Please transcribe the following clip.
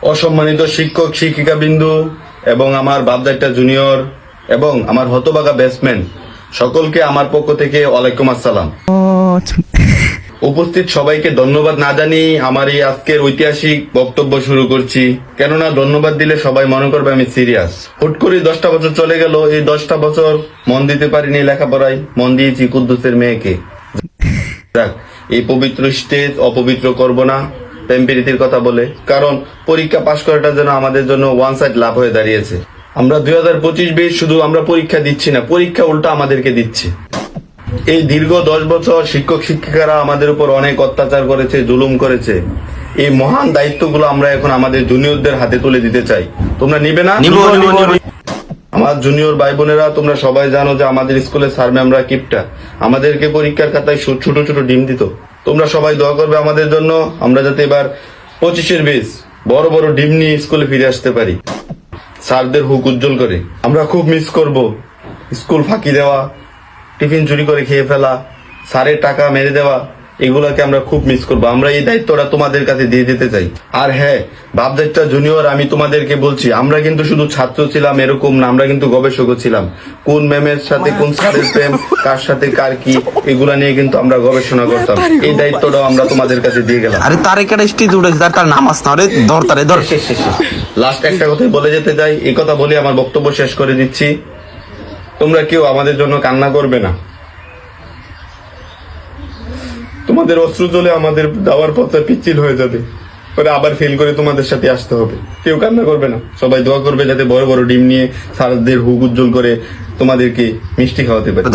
অসম্মানিত শিক্ষক শিক্ষিকা বিন্দু এবং আমার বাপদাইটা জুনিয়র এবং আমার হতবাগা ব্যাটসম্যান সকলকে আমার পক্ষ থেকে ওয়ালাইকুম আসসালাম। উপস্থিত সবাইকে ধন্যবাদ না জানিয়ে আমার এই আজকের ঐতিহাসিক বক্তব্য শুরু করছি, কেননা ধন্যবাদ দিলে সবাই মনে করবে আমি সিরিয়াস। হুট করে 10টা বছর চলে গেল, এই 10টা বছর মন দিতে পারিনি লেখাপড়ায়, মন দিয়েছি কুদ্দুসের মেয়েকে। যাক, এই পবিত্র স্টেজ অপবিত্র করব না প্রেম প্রীতির কথা বলে, কারণ পরীক্ষা পাশ করাটা যেন আমাদের জন্য ওয়ান সাইড লাভ হয়ে দাঁড়িয়েছে। আমরা 2025-20 শুধু আমরা পরীক্ষা দিচ্ছি না, পরীক্ষা উল্টা আমাদেরকে দিচ্ছে। এই দীর্ঘ 10 বছর শিক্ষক শিক্ষিকারা আমাদের উপর অনেক অত্যাচার করেছে, জুলুম করেছে। এই মহান দায়িত্বগুলো আমরা এখন আমাদের জুনিয়রদের হাতে তুলে দিতে চাই। তোমরা নিবে না? আমার জুনিয়র ভাই বোনেরা, তোমরা সবাই জানো যে আমাদের স্কুলের স্যার ম্যামরা কিপটা, আমাদেরকে পরীক্ষার খাতায় ছোট ছোট ডিম দিত। তোমরা সবাই দোয়া করবে আমাদের জন্য, আমরা যাতে এবার 25-এর বেশ বড় বড় ডিম নিয়ে স্কুলে ফিরে আসতে পারি, স্যারদের হুক উজ্জ্বল করে। আমরা খুব মিস করব স্কুল ফাঁকি দেওয়া, টিফিন চুরি করে খেয়ে ফেলা, স্যারের টাকা মেরে দেওয়া, এগুলাকে আমরা খুব মিস করবো। আমরা এই দায়িত্বটা তোমাদের কাছে দিয়ে যেতে চাই। আর হ্যাঁ, বাপদাইটা জুনিয়র, আমি তোমাদেরকে বলছি, আমরা কিন্তু শুধু ছাত্র ছিলাম এরকম না, আমরা কিন্তু গবেষকও ছিলাম। কোন ম্যামের সাথে কোন স্যারের প্রেম, কার সাথে কার কি, এগুলা নিয়ে কিন্তু আমরা গবেষণা করতাম। এই দায়িত্বটাও আমরা তোমাদের কাছে দিয়ে গেলাম। আরে তার একটা স্টেজ উঠে তার নাম আসতে আরে ধর তারে ধর। লাস্ট একটা কথাই বলে যেতে চাই, এই কথা বলে আমার বক্তব্য শেষ করে দিচ্ছি। তোমরা কেউ আমাদের জন্য কান্না করবে না। তোমাদের অশ্রু জলে আমাদের যাওয়ার পথটা পিচ্ছিল হয়ে যাবে, পরে আবার ফেল করে তোমাদের সাথে আসতে হবে। কেউ কান্না করবে না, সবাই দোয়া করবে যাতে বড় বড় ডিম নিয়ে স্যারদের হুক উজ্জ্বল করে তোমাদেরকে মিষ্টি খাওয়াতে পারে।